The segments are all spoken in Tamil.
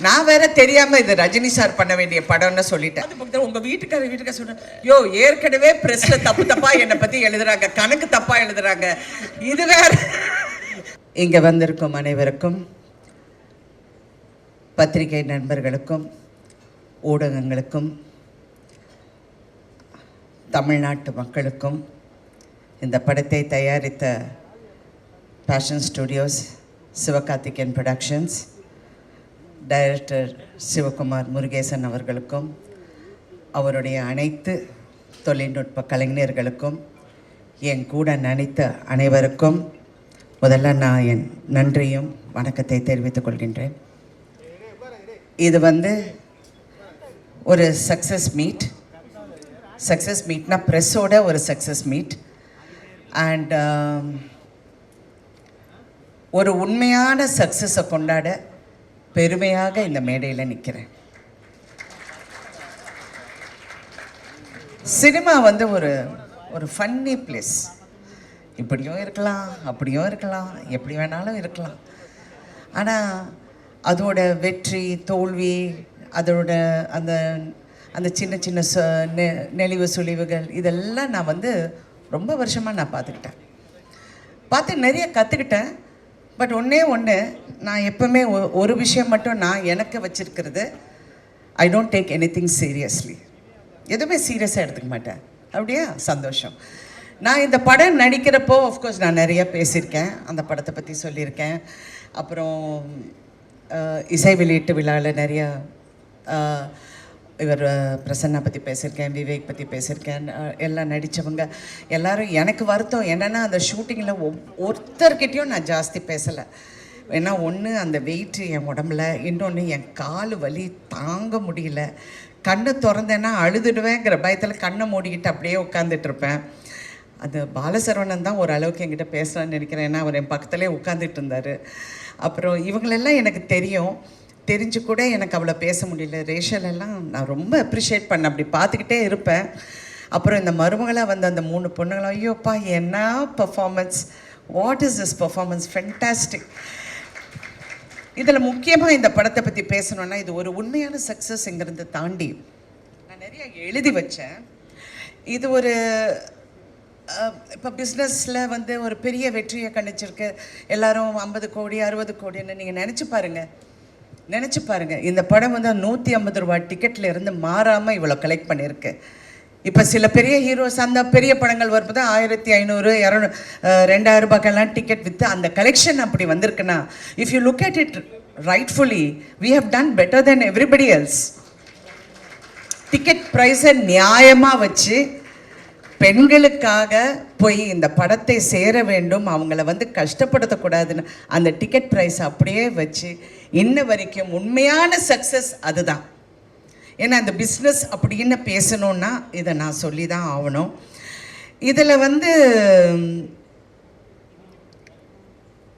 நான் வேற தெரியாம இது ரஜினி சார் பண்ண வேண்டிய படம்னு சொல்லிட்டேன். அது பக்கத்தில் உங்க வீட்டுக்கார சொல்றேன், யோ ஏற்கனவே பிரஸ்ல தப்பு தப்பா என்னை பத்தி எழுதுறாங்க, கணக்கு தப்பா எழுதுறாங்க, இது வேற. இங்க வந்திருக்கும் அனைவருக்கும், பத்திரிகை நண்பர்களுக்கும், ஊடகங்களுக்கும், தமிழ்நாட்டு மக்களுக்கும், இந்த படத்தை தயாரித்த Passion Studios, Sivakarthikeyan productions, director Sivakumar Murugesan அவர்களுக்கும், அவருடைய அனைத்து தொழில்நுட்ப கலைஞர்களுக்கும், என் கூட நடித்த அனைவருக்கும் முதல்ல நான் என் நன்றியும் வணக்கத்தை தெரிவித்துக் கொள்கின்றேன். இது ஒரு சக்ஸஸ் மீட்னா ப்ரெஸ்ஸோட ஒரு சக்ஸஸ் மீட். அண்ட் ஒரு உண்மையான சக்ஸஸை கொண்டாட பெருமையாக இந்த மேடையில் நிற்கிறேன். சினிமா ஒரு ஃபன்னி பிளேஸ். இப்படியும் இருக்கலாம், அப்படியும் இருக்கலாம், எப்படி வேணாலும் இருக்கலாம். ஆனால் அதோட வெற்றி தோல்வி, அதோட அந்த அந்த சின்ன சின்ன நெளிவு சுழிவுகள் இதெல்லாம் நான் ரொம்ப வருஷமாக நான் பார்த்து நிறைய கற்றுக்கிட்டேன். பட் ஒன்று நான் எப்போவுமே ஒரு விஷயம் மட்டும் நான் எனக்கு வச்சுருக்கிறது, I don't take any thing seriously. எதுவுமே சீரியஸாக எடுத்துக்க மாட்டேன். அப்படியா? சந்தோஷம். நான் இந்த படம் நடிக்கிறப்போ ஆஃப்கோர்ஸ் நான் நிறையா பேசியிருக்கேன், அந்த படத்தை பற்றி சொல்லியிருக்கேன். அப்புறம் இசை வெளியீட்டு விழாவில் நிறையா இவர் பிரசன்னா பற்றி பேசியிருக்கேன், விவேக் பற்றி பேசியிருக்கேன். எல்லாம் நடித்தவங்க எல்லோரும். எனக்கு வருத்தம் என்னென்னா, அந்த ஷூட்டிங்கில் ஒருத்தர்கிட்டையும் நான் ஜாஸ்தி பேசலை. ஏன்னா ஒன்று அந்த வெயிட்டு என் உடம்புல, இன்னொன்று என் கால் வலி தாங்க முடியல. கண்ணை திறந்தேன்னா அழுதுடுவேங்கிற பயத்தில் கண்ணை மூடிக்கிட்டு அப்படியே உட்காந்துட்ருப்பேன். அது பாலசரவணன் தான் ஓரளவுக்கு என்கிட்ட பேசலான்னு நினைக்கிறேன். ஏன்னா அவர் என் பக்கத்துலேயே உட்காந்துட்டு இருந்தார். அப்புறம் இவங்களெல்லாம் எனக்கு தெரிஞ்சு கூட எனக்கு அவ்வளோ பேச முடியல. ரேஷலெல்லாம் நான் ரொம்ப அப்ரிஷியேட் பண்ணேன், அப்படி பார்த்துக்கிட்டே இருப்பேன். அப்புறம் இந்த மருமகளாக அந்த 3 பொண்ணுங்களும், ஐயோப்பா என்ன performance, what is this performance, fantastic. இதில் முக்கியமாக இந்த படத்தை பற்றி பேசணுன்னா, இது ஒரு உண்மையான சக்ஸஸ்ங்கிறத தாண்டி நான் நிறைய எழுதி வச்சேன். இது இப்போ பிஸ்னஸில் ஒரு பெரிய வெற்றியை கணிச்சிருக்கு. எல்லோரும் 50 கோடி 60 கோடின்னு நீங்கள் நினச்சி பாருங்கள். இந்த படம் 150 ரூபா டிக்கெட்டில் இருந்து மாறாமல் இவ்வளோ கலெக்ட் பண்ணியிருக்கு. இப்போ சில பெரிய ஹீரோஸ் அந்த பெரிய படங்கள் வரும்போது 1500 200 2000 ரூபாய்க்கெல்லாம் டிக்கெட் விற்று அந்த கலெக்ஷன் அப்படி வந்திருக்குன்னா, if you look at it rightfully, we have done better than everybody else. Ticket ப்ரைஸை நியாயமாக வச்சு பெண்களுக்காக போய் இந்த படத்தை சேர வேண்டும், அவங்கள கஷ்டப்படுத்தக்கூடாதுன்னு அந்த டிக்கெட் ப்ரைஸ் அப்படியே வச்சு இன்ன வரைக்கும் உண்மையான சக்ஸஸ் அதுதான். ஏன்னா அந்த பிஸ்னஸ் அப்படின்னு பேசணுன்னா இதை நான் சொல்லி தான் ஆகணும். இதில்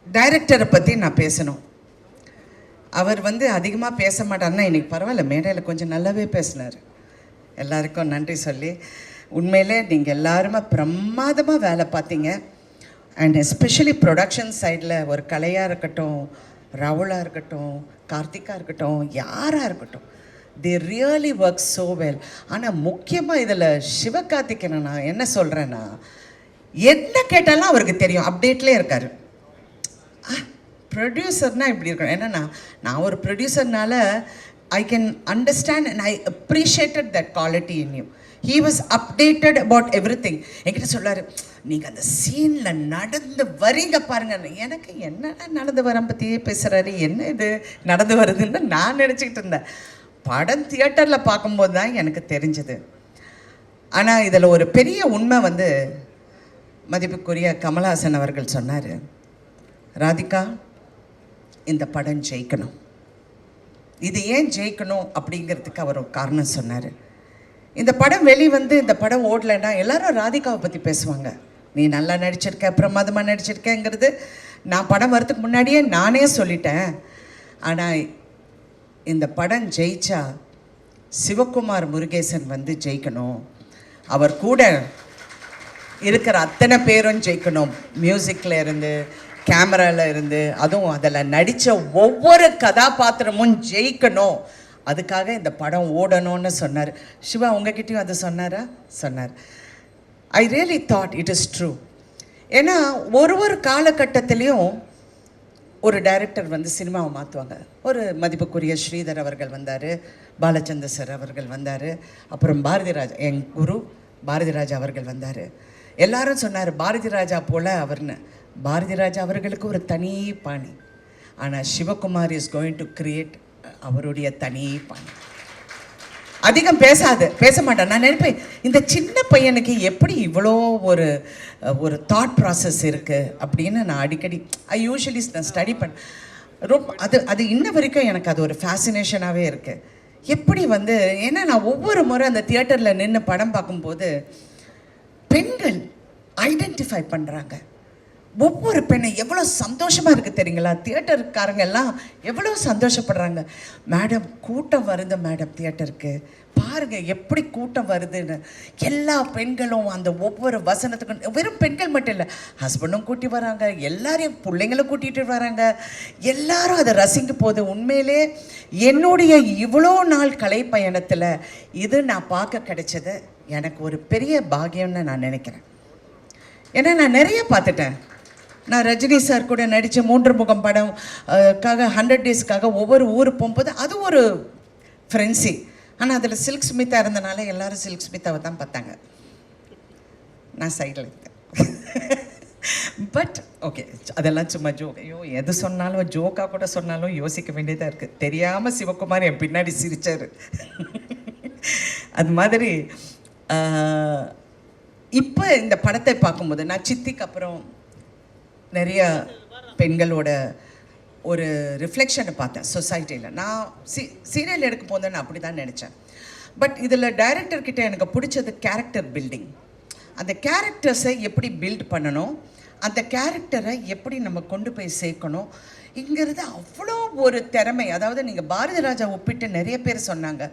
டைரக்டரை பற்றி நான் பேசணும். அவர் அதிகமாக பேச மாட்டார்னா, இன்றைக்கி பரவாயில்ல, மேடையில் கொஞ்சம் நல்லாவே பேசினார். எல்லாருக்கும் நன்றி சொல்லி, உண்மையிலே நீங்கள் எல்லாருமே பிரமாதமாக வேலை பார்த்தீங்க. அண்ட் எஸ்பெஷலி ப்ரொடக்ஷன் சைடில் ஒரு கலையாக இருக்கட்டும், ராகுலாக இருக்கட்டும், கார்த்திகா இருக்கட்டும், யாராக இருக்கட்டும், தி ரியலி ஒர்க் ஸோ வெல். ஆனால் முக்கியமாக இதில் சிவகார்த்திகேயனை நான் என்ன சொல்கிறேன்னா, என்ன கேட்டாலும் அவருக்கு தெரியும், அப்டேட்லேயே இருக்கார். ப்ரொடியூசர்னால் இப்படி இருக்கணும். என்னென்னா, நான் ஒரு ப்ரொடியூசர்னால I can understand and I appreciated that quality in you. He was updated about everything. என்கிட்ட சொல்லாரு, நீங்கள் அந்த சீனில் நடந்து வரீங்க பாருங்க. எனக்கு என்ன நடந்து வர பற்றியே பேசுகிறாரு, என்ன இது நடந்து வருதுன்னு நான் நினச்சிக்கிட்டு இருந்தேன். படம் தியேட்டரில் பார்க்கும்போது தான் எனக்கு தெரிஞ்சது. ஆனால் இதில் ஒரு பெரிய உண்மை மதிப்புக்குரிய கமல்ஹாசன் அவர்கள் சொன்னார், ராதிகா இந்த படம் ஜெயிக்கணும். இது ஏன் ஜெயிக்கணும் அப்படிங்கிறதுக்கு அவர் ஒரு காரணம் சொன்னார். இந்த படம் இந்த படம் ஓடலைன்னா எல்லாரும் ராதிகாவை பற்றி பேசுவாங்க. நீ நல்லா நடிச்சிருக்க, பிரமாதமாக நடிச்சிருக்கேங்கிறது நான் படம் வரதுக்கு முன்னாடியே நானே சொல்லிட்டேன். ஆனால் இந்த படம் ஜெயிச்சா சிவகுமார் முருகேசன் ஜெயிக்கணும், அவர் கூட இருக்கிற அத்தனை பேரும் ஜெயிக்கணும். மியூசிக்கில் இருந்து, கேமராவில் இருந்து அதுவும் அதில் நடித்த ஒவ்வொரு கதாபாத்திரமும் ஜெயிக்கணும், அதுக்காக இந்த படம் ஓடணும்னு சொன்னார். சிவா உங்ககிட்டயும் அது சொன்னாரா? சொன்னார். I really thought it is true. ஏன்னா ஒரு காலகட்டத்திலையும் ஒரு டைரக்டர் வந்து சினிமாவை மாற்றுவாங்க. ஒரு மதிப்புக்குரிய ஸ்ரீதர் அவர்கள் வந்தார், பாலச்சந்தர் சார் அவர்கள் வந்தார், அப்புறம் பாரதி ராஜா, என் குரு பாரதி ராஜா அவர்கள் வந்தார். எல்லாரும் சொன்னார் பாரதி ராஜா போல் அவர்னு. பாரதி ராஜா அவர்களுக்கு ஒரு தனி பாணி. ஆனால் Sivakumar is going to create அவருடைய தனி பாணி. அதிகம் பேச மாட்டேன். நான் நினைப்பேன் இந்த சின்ன பையனுக்கு எப்படி இவ்வளோ ஒரு தாட் ப்ராசஸ் இருக்குது அப்படின்னு. நான் அடிக்கடி யூஸ்வலி நான் ஸ்டடி ரொம்ப அது இன்ன வரைக்கும் எனக்கு அது ஒரு ஃபேசினேஷனாகவே இருக்குது. எப்படி வந்து, ஏன்னா நான் ஒவ்வொரு முறை அந்த தியேட்டரில் நின்று படம் பார்க்கும்போது பெண்கள் ஐடென்டிஃபை பண்ணுறாங்க. ஒவ்வொரு பெண்ணை எவ்வளோ சந்தோஷமாக இருக்குது தெரியுங்களா? தியேட்டருக்காரங்க எல்லாம் எவ்வளோ சந்தோஷப்படுறாங்க. மேடம் கூட்டம் வருது மேடம், தியேட்டருக்கு பாருங்கள் எப்படி கூட்டம் வருதுன்னு. எல்லா பெண்களும் அந்த ஒவ்வொரு வசனத்துக்கும், வெறும் பெண்கள் மட்டும் இல்லை, ஹஸ்பண்டும் கூட்டி வராங்க, எல்லாரையும் பிள்ளைங்களும் கூட்டிகிட்டு வராங்க, எல்லாரும் அதை ரசிக்க போகுது. உண்மையிலே என்னுடைய இவ்வளோ நாள் கலை பயணத்தில் இது நான் பார்க்க கிடைச்சது எனக்கு ஒரு பெரிய பாக்கியம்னு நான் நினைக்கிறேன். ஏன்னா நான் நிறைய பார்த்துட்டேன். நான் ரஜினி சார் கூட நடித்த 3 முகம் படம் 100 டேஸ்க்காக ஒவ்வொரு ஊர் போகும்போது அது ஒரு ஃப்ரெண்ட்ஸி. ஆனால் அதில் சில்க் ஸ்மிதா இருந்தனால எல்லோரும் சில்க் ஸ்மிதாவை தான் பார்த்தாங்க. நான் சைடில் இருந்தேன். பட் ஓகே, அதெல்லாம் சும்மா ஜோக். ஐயோ எது சொன்னாலும் ஜோக்காக கூட சொன்னாலும் யோசிக்க வேண்டியதாக இருக்குது. தெரியாமல் சிவகுமார் என் பின்னாடி சிரித்தார். அது மாதிரி இப்போ இந்த படத்தை பார்க்கும்போது நான் சித்திக்கு அப்புறம் நிறைய பெண்களோட ஒரு ரிஃப்ளெக்ஷனை பார்த்தேன் சொசைட்டியில். நான் சீரியல் எடுக்க போதேன்னு நான் அப்படி தான் நினச்சேன். பட் இதில் டைரக்டர்கிட்ட எனக்கு பிடிச்சது கேரக்டர் பில்டிங். அந்த கேரக்டர்ஸை எப்படி பில்ட் பண்ணணும், அந்த கேரக்டரை எப்படி நம்ம கொண்டு போய் சேர்க்கணும் இங்கிறது அவ்வளோ ஒரு திறமை. அதாவது நீங்கள் பாரதி ராஜா ஒப்பிட்டு நிறைய பேர் சொன்னாங்க,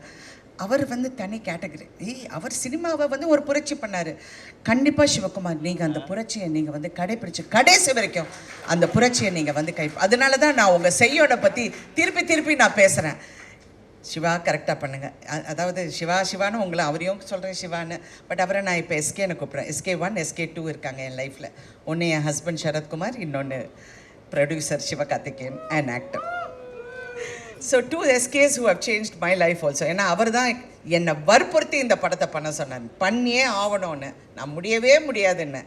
அவர் வந்து தனி கேட்டகரி. அவர் சினிமாவை வந்து ஒரு புரட்சி பண்ணார். கண்டிப்பாக சிவகுமார் நீங்கள் அந்த புரட்சியை நீங்கள் வந்து கடைப்பிடிச்சு கடைசி வரைக்கும் அந்த புரட்சியை நீங்கள் வந்து அதனால தான் நான் உங்கள் செய்யோட பற்றி திருப்பி நான் பேசுகிறேன். சிவா கரெக்டாக பண்ணுங்கள். அதாவது சிவான்னு உங்களை அவரையும் சொல்கிறேன் சிவான்னு. பட் அவரை நான் இப்போ எஸ்கேன்னு கூப்பிட்றேன். SK1 SK2 இருக்காங்க என் லைஃப்பில். ஒன்று என் ஹஸ்பண்ட் சரத்குமார், இன்னொன்று producer Sivakarthikeyan and actor. So 2 SKs who have changed my life also. ஏன்னா அவர் தான் என்னை வற்புறுத்தி இந்த படத்தை பண்ண சொன்னார். பண்ணியே ஆகணும்னு. நான் முடியவே முடியாதுன்னு.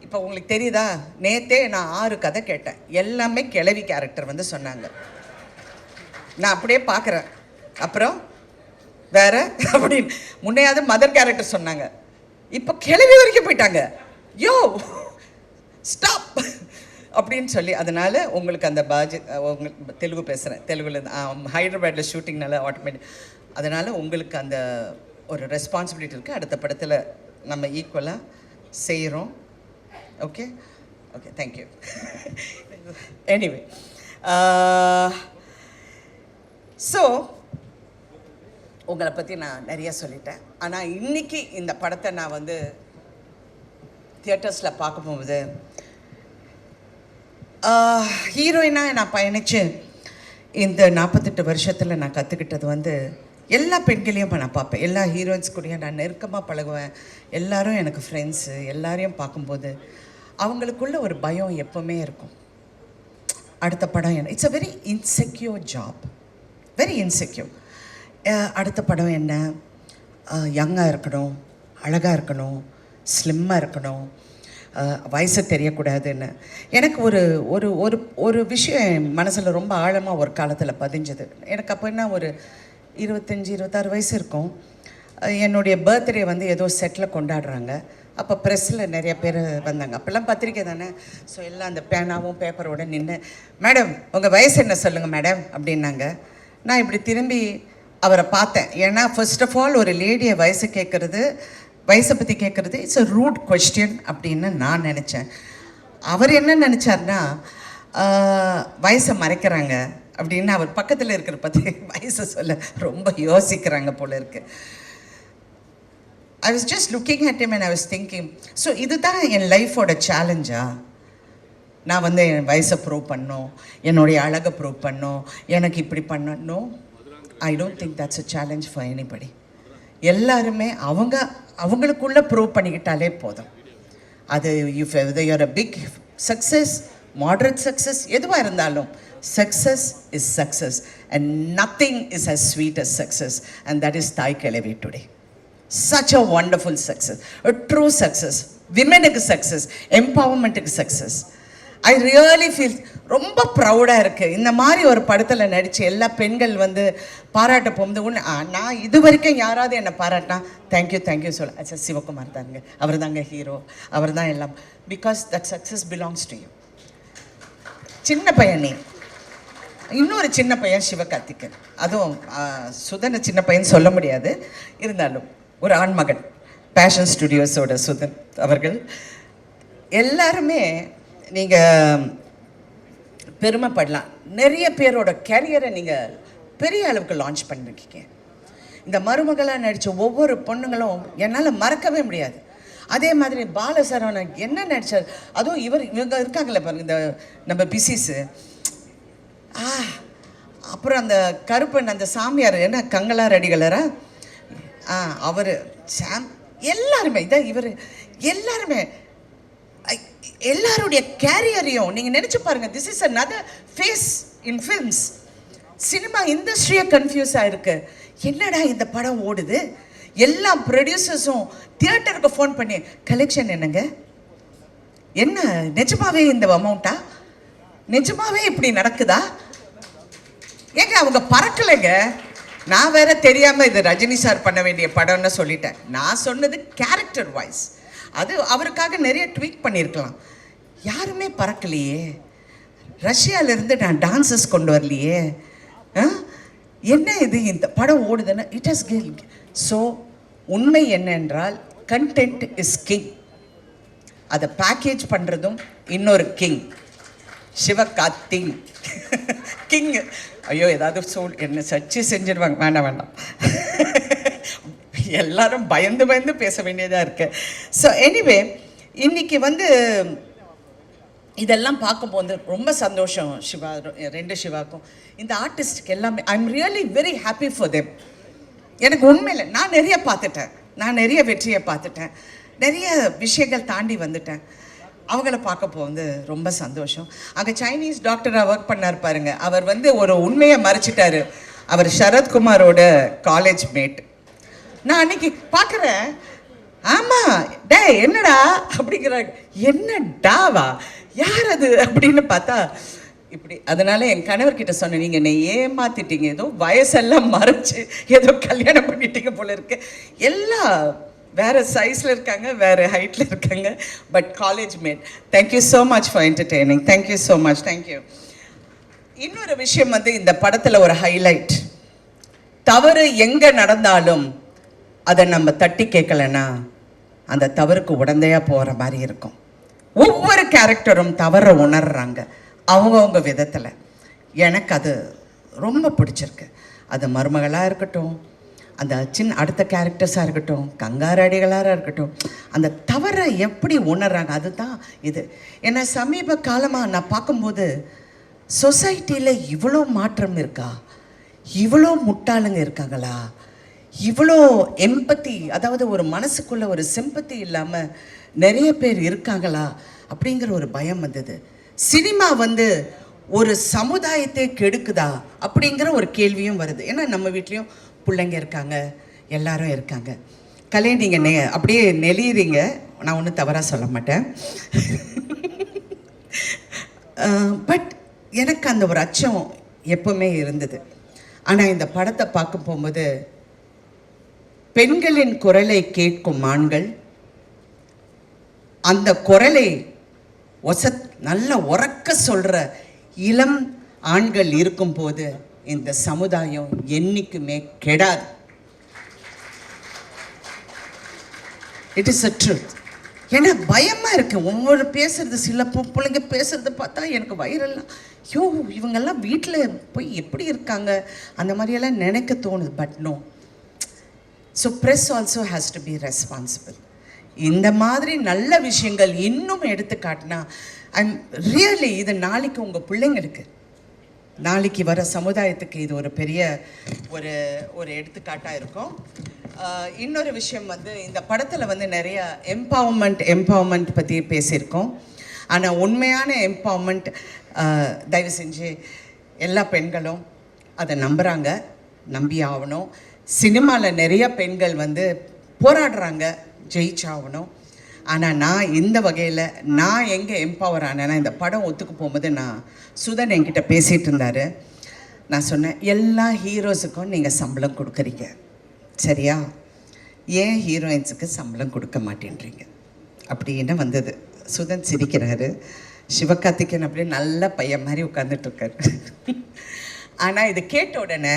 இப்போ உங்களுக்கு தெரியுதா, நேற்றே நான் 6 கதை கேட்டேன். எல்லாமே கிழவி கேரக்டர் வந்து சொன்னாங்க. நான் அப்படியே பார்க்குறேன். அப்புறம் வேற அப்படின்னு முன்னையாவது மதர் கேரக்டர் சொன்னாங்க, இப்போ கிழவி வரைக்கும் போயிட்டாங்க. யோ ஸ்டாப் அப்படின்னு சொல்லி. அதனால் உங்களுக்கு அந்த உங்களுக்கு தெலுங்கு பேசுகிறேன், தெலுங்குல ஹைதராபாத்தில் ஷூட்டிங்னால ஆட்டோமேட்டிக். அதனால் உங்களுக்கு அந்த ஒரு ரெஸ்பான்சிபிலிட்டி இருக்குது. அடுத்த படத்தில் நம்ம ஈக்குவலாக செய்கிறோம். Okay okay, thank you. Anyway, so உங்களை பற்றி நான் நிறைய சொல்லிட்டேன். ஆனால் இன்றைக்கி இந்த படத்தை நான் வந்து தியேட்டர்ஸில் பார்க்கும்போது ஹீரோயினாக நான் பயணித்து இந்த 48 வருஷத்தில் நான் கற்றுக்கிட்டது வந்து எல்லா பெண்களையும் நான் பார்ப்பேன். எல்லா ஹீரோயின்ஸ் கூடயும் நான் நெருக்கமாக பழகுவேன். எல்லோரும் எனக்கு ஃப்ரெண்ட்ஸு. எல்லாரையும் பார்க்கும்போது அவங்களுக்குள்ள ஒரு பயம் எப்போவுமே இருக்கும். அடுத்த படம் என்ன, it's a very insecure job, very insecure. அடுத்த படம் என்ன, யங்காக இருக்கணும், அழகாக இருக்கணும், ஸ்லிம்மாக இருக்கணும், வயசு தெரியக்கூடாதுன்னு. எனக்கு ஒரு ஒரு ஒரு ஒரு விஷயம் என் மனசில் ரொம்ப ஆழமாக ஒரு காலத்தில் பதிஞ்சது. எனக்கு அப்போ என்ன ஒரு 25-26 வயசு இருக்கும். என்னுடைய பர்த்டே வந்து ஏதோ செட்டில் கொண்டாடுறாங்க. அப்போ ப்ரெஸ்ஸில் நிறைய பேர் வந்தாங்க. அப்போல்லாம் பத்திரிக்கை தானே. ஸோ எல்லாம் அந்த பேனாவும் பேப்பரோடு நின்று, மேடம் உங்கள் வயசு என்ன சொல்லுங்கள் மேடம் அப்படின்னாங்க. நான் இப்படி திரும்பி அவரை பார்த்தேன். ஏன்னா ஃபர்ஸ்ட் ஆஃப் ஆல் ஒரு லேடியை வயசை பற்றி கேட்குறது இட்ஸ் அ ரூட் கொஸ்டின் அப்படின்னு நான் நினச்சேன். அவர் என்ன நினச்சார்னா, வயசை மறைக்கிறாங்க அப்படின்னு. அவர் பக்கத்தில் இருக்கிற பற்றி வயசை சொல்ல ரொம்ப யோசிக்கிறாங்க போல இருக்கு. I was just looking at him and I was thinking, so இதுதான் என் லைஃபோட சேலஞ்சா? நான் வந்து என் வயசை ப்ரூவ் பண்ணோம், என்னுடைய அழகை ப்ரூவ் பண்ணோம், எனக்கு இப்படி பண்ணணும். I don't think that's a challenge for anybody. எல்லாருமே அவங்களுக்குள்ளே ப்ரூவ் பண்ணிக்கிட்டாலே போதும். அது if you're a big success, moderate success, எதுவாக இருந்தாலும் success is success and nothing is as sweet as success, and that is Thai Kelavi today. Such a wonderful success, a true success, womenக்கு success, empowermentக்கு success. I really feel ரொம்ப ப்ரௌடாக இருக்குது. இந்த மாதிரி ஒரு படத்தில் நடித்து எல்லா பெண்கள் வந்து பாராட்ட போகும்போது ஒன்று நான் இது வரைக்கும் யாராவது என்னை பாராட்டினா தேங்க்யூ சொல்ல அச்சா சிவகுமார் தாங்க, அவர் தாங்க ஹீரோ, அவர் தான் எல்லாம். Because that success belongs to you. சின்ன பையன் நீ, இன்னொரு சின்ன பையன் சிவகார்த்திகன், அதுவும் சுதனை சின்ன பையன் சொல்ல முடியாது, இருந்தாலும் ஒரு ஆண்மகன், பேஷன் ஸ்டுடியோஸோட சுதன் அவர்கள். எல்லாருமே நீங்கள் பெருமைப்படலாம். நிறைய பேரோட கேரியரை நீங்கள் பெரிய அளவுக்கு லான்ச் பண்ணிருக்கீங்க. இந்த மருமகளாக நடித்த ஒவ்வொரு பொண்ணுங்களும் என்னால் மறக்கவே முடியாது. அதே மாதிரி பாலசரவணன் என்ன நடித்தார், அதுவும் இவங்க இருக்காங்களே பாருங்க, இந்த நம்ம பிசிஸு, அப்புறம் அந்த கருப்பன், அந்த சாமியார் என்ன கங்களா ரெடிகளரா, அவர் சாம், எல்லாருமே இதான் இவர், எல்லாருமே எல்லாருடைய கேரியரையும் நீங்கள் நினச்சி பாருங்கள். This is another phase in films. Cinema இண்டஸ்ட்ரியே கன்ஃபியூஸ் ஆகிருக்கு. என்னடா இந்த படம் ஓடுது, எல்லா ப்ரொடியூசர்ஸும் தியேட்டருக்கு ஃபோன் பண்ணி கலெக்ஷன் என்னங்க, என்ன நிஜமாவே இந்த அமௌண்ட்டா, நிஜமாவே இப்படி நடக்குதா, ஏங்க அவங்க பறக்கலைங்க. நான் வேற தெரியாமல் இது ரஜினி சார் பண்ண வேண்டிய படம்னு சொல்லிட்டேன். நான் சொன்னது கேரக்டர் வாய்ஸ், அது அவருக்காக நிறைய ட்வீட் பண்ணியிருக்கலாம். யாருமே பறக்கலையே, ரஷ்யாவிலேருந்து நான் டான்சஸ் கொண்டு வரலையே, என்ன இது இந்த படம் ஓடுதுன்னு இட் ஹஸ் கில். ஸோ உண்மை என்னென்றால் கண்டென்ட் இஸ் கிங். அதை பேக்கேஜ் பண்ணுறதும் இன்னொரு கிங், சிவகார்த்திக் கிங். ஐயோ ஏதாவது என்ன சர்ச்சை செஞ்சிருவாங்க, வேண்டாம் எல்லாரும் பயந்து பேச வேண்டியதாக இருக்கு. ஸோ எனிவே இன்னைக்கு வந்து இதெல்லாம் பார்க்கும்போது ரொம்ப சந்தோஷம். சிவா, ரெண்டு சிவாக்கும் இந்த ஆர்டிஸ்டுக்கு எல்லாமே I am really very happy for them. எனக்கு உண்மையில் நான் நிறைய பார்த்துட்டேன், நான் நிறைய வெற்றியை பார்த்துட்டேன், நிறைய விஷயங்கள் தாண்டி வந்துட்டேன். அவங்கள பார்க்க போகுது ரொம்ப சந்தோஷம். அங்கே சைனீஸ் டாக்டராக ஒர்க் பண்ணார் பாருங்க, அவர் வந்து ஒரு உண்மையை மறைச்சிட்டாரு. அவர் சரத்குமாரோட காலேஜ் மேட். நான் அன்னைக்கு பார்க்குறேன், ஆமாம் டே என்னடா அப்படிங்கிறாங்க. என்ன டாவா, யார் அது அப்படின்னு பார்த்தா இப்படி. அதனால என் கணவர்கிட்ட சொன்னேன், நீங்கள் என்னை ஏமாத்திட்டீங்க, ஏதோ வயசெல்லாம் மறைச்சு ஏதோ கல்யாணம் பண்ணிட்டீங்க போல இருக்கு. எல்லாம் வேறு சைஸில் இருக்காங்க, வேறு ஹைட்டில் இருக்காங்க, but college mate. Thank you so much for entertaining, thank you so much, thank you. இன்னொரு விஷயம் வந்து இந்த படத்தில் ஒரு ஹைலைட், தவறு எங்கே நடந்தாலும் அதை நம்ம தட்டி கேட்கலன்னா அந்த தவறுக்கு உடந்தையாக போகிற மாதிரி இருக்கும். ஒவ்வொரு கேரக்டரும் தவறை உணர்றாங்க அவங்கவுங்க விதத்தில். எனக்கு அது ரொம்ப பிடிச்சிருக்கு. அது மருமகளாக இருக்கட்டும், அந்த அடுத்த கேரக்டர்ஸாக இருக்கட்டும், கங்காரடிகளாக இருக்கட்டும், அந்த தவறை எப்படி உணர்றாங்க அதுதான் இது. ஏன்னா சமீப காலமாக நான் பார்க்கும்போது சொசைட்டியில் இவ்வளோ மாற்றம் இருக்கா, இவ்வளோ முட்டாளுங்க இருக்காங்களா, இவ்வளோ எம்பத்தி, அதாவது ஒரு மனசுக்குள்ளே ஒரு சிம்பத்தி இல்லாமல் நிறைய பேர் இருக்காங்களா அப்படிங்கிற ஒரு பயம் வந்தது. சினிமா வந்து ஒரு சமுதாயத்தை கெடுக்குதா அப்படிங்கிற ஒரு கேள்வியும் வருது. ஏன்னா நம்ம வீட்லேயும் பிள்ளைங்க இருக்காங்க, எல்லாரும் இருக்காங்க. கலை நீங்கள் அப்படியே நெளியுறீங்க, நான் ஒன்றும் தவறாக சொல்ல மாட்டேன். பட் எனக்கு அந்த ஒரு அச்சம் எப்பவுமே இருந்தது. ஆனால் இந்த படத்தை பார்க்க போகும்போது பெண்களின் குரலை கேட்கும் ஆண்கள், அந்த குரலை நல்ல உறக்க சொல்கிற இளம் ஆண்கள் இருக்கும்போது இந்த சமுதாயம் என்னைக்குமே கெடாது. It is a truth. ஏன்னா பயமாக இருக்குது ஒவ்வொரு பேசுறது, சில பிள்ளைங்க பேசுறதை பார்த்தா எனக்கு வயிறெல்லாம் ஐயோ இவங்கெல்லாம் வீட்டில் போய் எப்படி இருக்காங்க அந்த மாதிரியெல்லாம் நினைக்க தோணுது. But no. So press also has to be responsible. இந்த மாதிரி நல்ல விஷயங்கள் இன்னும் எடுத்து காட்டினா அண்ட் ரியலி இது நாளைக்கு உங்கள் பிள்ளைங்களுக்கு, நாளைக்கு வர சமுதாயத்துக்கு இது ஒரு பெரிய ஒரு எடுத்துக்காட்டாக இருக்கும். இன்னொரு விஷயம் வந்து இந்த படத்தில் வந்து நிறைய எம்பவர்மெண்ட் பற்றி பேசியிருக்கோம். ஆனால் உண்மையான எம்பவர்மெண்ட் தயவு செஞ்சு எல்லா பெண்களும் அதை நம்புகிறாங்க, நம்பி ஆகணும். சினிமாவில் நிறைய பெண்கள் வந்து போராடுறாங்க, ஜெயிச்சாகணும். ஆனால் நான் இந்த வகையில் நான் எங்கே எம்பவர் ஆனேன்னா, இந்த படம் ஒத்துக்கு போகும்போது சுதன் என்கிட்ட பேசிகிட்டு இருந்தார். நான் சொன்னேன், எல்லா ஹீரோஸுக்கும் நீங்கள் சம்பளம் கொடுக்குறீங்க சரியா, ஏன் ஹீரோயின்ஸுக்கு சம்பளம் கொடுக்க மாட்டேன்றீங்க அப்படின்னு வந்தது. சுதன் சிரிக்கிறாரு. சிவகார்த்திகேயன் அப்படியே நல்ல பையன் மாதிரி உட்காந்துட்ருக்காரு. ஆனால் இது கேட்ட உடனே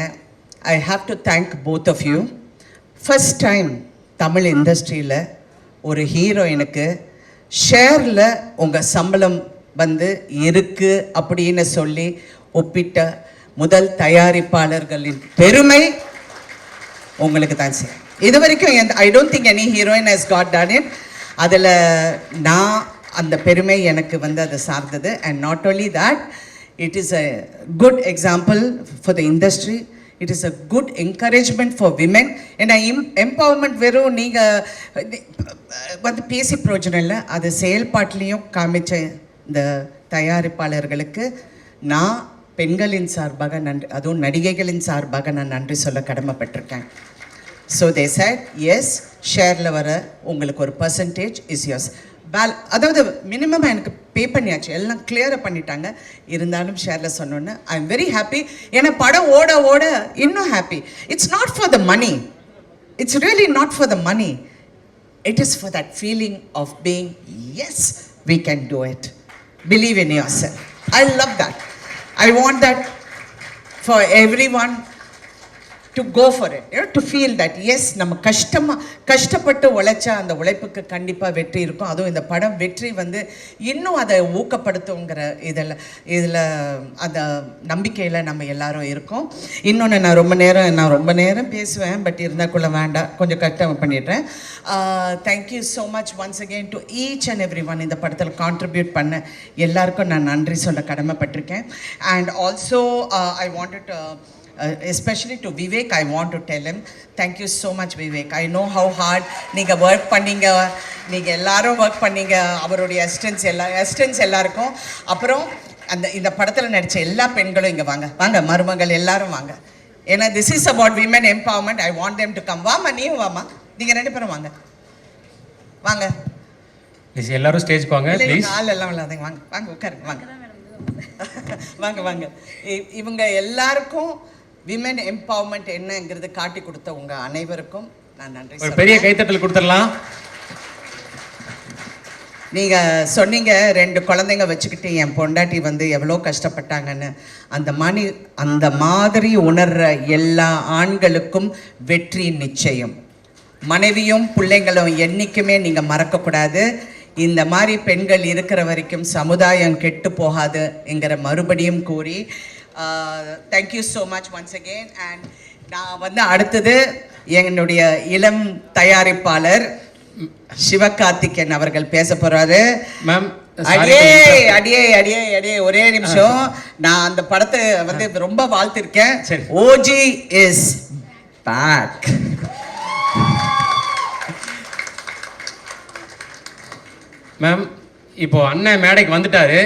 I have to thank both of you. First time Tamil இண்டஸ்ட்ரியில் ஒரு ஹீரோயினுக்கு ஷேரில் உங்கள் சம்பளம் வந்து இருக்குது அப்படின்னு சொல்லி ஒப்பிட்ட முதல் தயாரிப்பாளர்களின் பெருமை உங்களுக்கு தான் சார். இது வரைக்கும் ஐ don't think any heroine has got done it. அதில் நான் அந்த பெருமை எனக்கு வந்து அது சார்ந்தது. And not only that, it is a good example for the industry. It is a good encouragement for women. ஏன்னா எம்பவர்மெண்ட் வெறும் நீங்கள் வந்து பேசி பிரயோஜனம் இல்லை, அது செயல்பாட்டிலையும் காமிச்ச இந்த தயாரிப்பாளர்களுக்கு நான் பெண்களின் சார்பாக நன்றி, அதுவும் நடிகைகளின் சார்பாக நான் நன்றி சொல்ல கடமைப்பட்டிருக்கேன். ஸோ தே said எஸ், ஷேரில் வர உங்களுக்கு ஒரு பர்சன்டேஜ் இஸ் யோர்ஸ். அதாவது மினிமம் எனக்கு பே பண்ணியாச்சு, எல்லாம் கிளியராக பண்ணிட்டாங்க. இருந்தாலும் ஷேரில் சொன்னோன்னு ஐ எம் வெரி ஹாப்பி. ஏன்னா படம் ஓட ஓட இன்னும் happy. It's not for the money, it's really not for the money, it is for that feeling of being yes we can do it. Believe in yourself. I love that. I want that for everyone to go for it, you know, to feel that yes, நம்ம கஷ்டப்பட்டு உழைச்சா அந்த உழைப்புக்கு கண்டிப்பாக வெற்றி இருக்கும். அதுவும் இந்த படம் வெற்றி வந்து இன்னும் அதை ஊக்கப்படுத்துங்கிற இதில் அந்த நம்பிக்கையில் நம்ம எல்லாரும் இருக்கோம். இன்னொன்று நான் ரொம்ப நேரம் பேசுவேன், பட் இருந்தாக்குள்ள வேண்டாம், கொஞ்சம் கஷ்டம் பண்ணிடுறேன். Thank you so much once again to each and every one. இந்த படத்தில் கான்ட்ரிபியூட் பண்ண எல்லாருக்கும் நான் நன்றி சொல்ல கடமைப்பட்டிருக்கேன். And also I wanted especially to Vivek, I want to tell him thank you so much Vivek. I know how hard நீங்க work பண்ணீங்க, நீங்க எல்லாரும் work பண்ணீங்க, அவருடைய assistants எல்லாருக்கும். அப்புறம் இந்த படத்தில் நடித்த எல்லா பெண்களும் இங்கே வாங்க மருமகள் எல்லாரும் வாங்க. ஏன்னா this is about women empowerment. I want them to come. வாமா, நீயும் வாமா, நீங்கள் 2 பேரும் வாங்க ப்ளீஸ். எல்லாரும் ஸ்டேஜ்க்கு வாங்க ப்ளீஸ். ஆள் எல்லாம் இல்லாதீங்க, வாங்க உட்காருங்க, வாங்க. இவங்க எல்லாருக்கும் விமென் எம்பவர்மெண்ட் என்னங்கிறது காட்டி கொடுத்த உங்க அனைவருக்கும் நான் நன்றி. ஒரு பெரிய கைத்தட்டல் கொடுத்துடலாம். நீங்க சொன்னீங்க 2 குழந்தைங்க வச்சுக்கிட்டு என் பொண்டாட்டி வந்து எவ்வளோ கஷ்டப்பட்டாங்கன்னு. அந்த மாதிரி உணர்ற எல்லா ஆண்களுக்கும் வெற்றி நிச்சயம். மனைவியும் பிள்ளைங்களும் என்னைக்குமே நீங்க மறக்கக்கூடாது. இந்த மாதிரி பெண்கள் இருக்கிற வரைக்கும் சமுதாயம் கெட்டு போகாது என்கிற மறுபடியும் கூறி thank you so much once again. And நான் வந்து அடுத்தது என்னுடைய இளம் தயாரிப்பாளர் சிவகார்த்திகேயன் அவர்கள் பேச போறாரு. மேம் அடியே ஒரே நிமிஷம். நான் அந்த படத்தை வந்து ரொம்ப வாழ்த்திருக்கேன். OG is back. மேம் இப்போ அண்ணன் மேடைக்கு வந்துட்டாரு.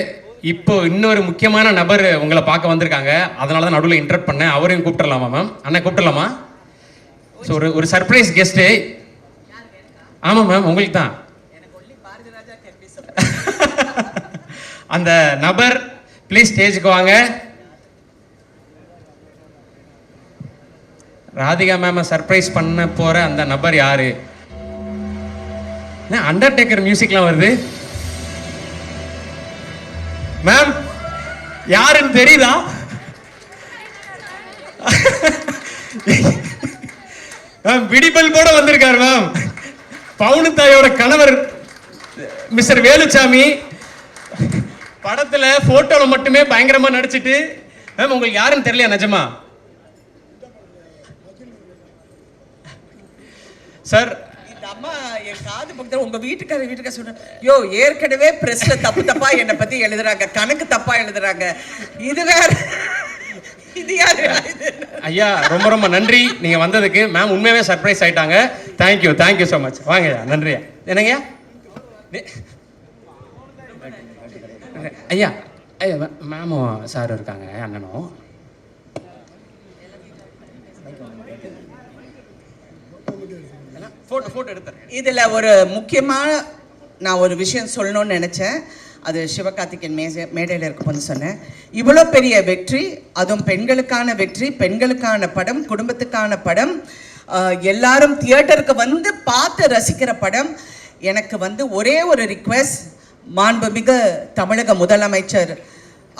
இப்போ இன்னொரு முக்கியமான நபர் உங்களை பார்க்க வந்திருக்காங்க, அதனால தான் நடுவில் இன்டரப்ட் பண்ணேன். அவரையும் கூப்பிட்டுடலாமா மேம்? அண்ணன் கூப்பிட்டுலாமா? ஸோ ஒரு சர்ப்ரைஸ் கெஸ்ட்டு. ஆமாம் மேம், உங்களுக்கு தான். அந்த நபர் ப்ளீஸ் ஸ்டேஜுக்கு வாங்க. ராதிகா மேம் சர்ப்ரைஸ் பண்ண போற அந்த நபர் யாரு? அண்டர்டேக்கர் மியூசிக்லாம் வருது. மேம் யாருன்னு தெரியுதா? மேம் விடிபல் போட வந்திருக்காரு மேம். பவுனு தாயோட கணவர் மிஸ்டர் வேலுச்சாமி படத்துல போட்டோல மட்டுமே பயங்கரமா நடிச்சிட்டு. மேம் உங்களுக்கு யாருன்னு தெரியலையா நிஜமா? சார் அம்மா என் காது பக்கத்துல உங்க வீட்டுக்கார சொன்ன யோ ஏற்கனவே பிரஸ்ல தப்பா என்னை பத்தி எழுதுறாங்க, கணக்கு தப்பா எழுதுறாங்க, இது வேற இது யாரு இது? ஐயா ரொம்ப ரொம்ப நன்றி நீங்க வந்ததுக்கு. மேம் உண்மையாவே சர்ப்ரைஸ் ஆயிட்டாங்க. Thank you so much. வாங்க ஐயா. நன்றியா. என்னங்கய்யா ஐயா ஐயா மேமும் சார் இருக்காங்க, அண்ணனும். போட்டோ எடுத்துறேன். இதுல ஒரு முக்கியமான நான் ஒரு விஷயம் சொல்லணும்னு நினைச்சேன். அது சிவகார்த்திகேயன் மேடையில் இருக்கும்போது சொன்னேன். இவ்வளோ பெரிய வெற்றி, அதுவும் பெண்களுக்கான வெற்றி, பெண்களுக்கான படம், குடும்பத்துக்கான படம், எல்லாரும் தியேட்டருக்கு வந்து பார்த்து ரசிக்கிற படம். எனக்கு ஒரே ஒரு ரிக்வெஸ்ட், மாண்புமிகு தமிழக முதலமைச்சர்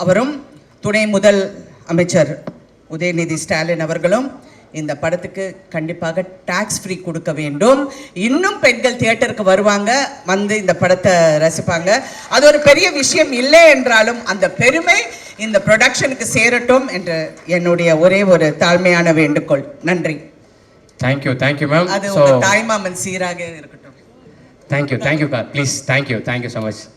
அவரும் துணை முதல் அமைச்சர் உதயநிதி ஸ்டாலின் அவர்களும் இந்த படத்துக்கு கண்டிப்பாக டாக்ஸ் ஃப்ரீ கொடுக்க வேண்டும். இன்னும் பெண்கள் தியேட்டருக்கு வருவாங்க, வந்து இந்த படத்தை ரசிப்பாங்க. அது ஒரு பெரிய விஷயம் இல்லை என்றாலும் அந்த பெருமை இந்த ப்ரொடக்ஷனுக்கு சேரட்டும் என்று என்னுடைய ஒரே ஒரு தாழ்மையான வேண்டுகோள். நன்றி. Thank you ma'am. அது உங்க தாய்மாமன் சீராக இருக்கட்டும். Thank you please. Thank you so much.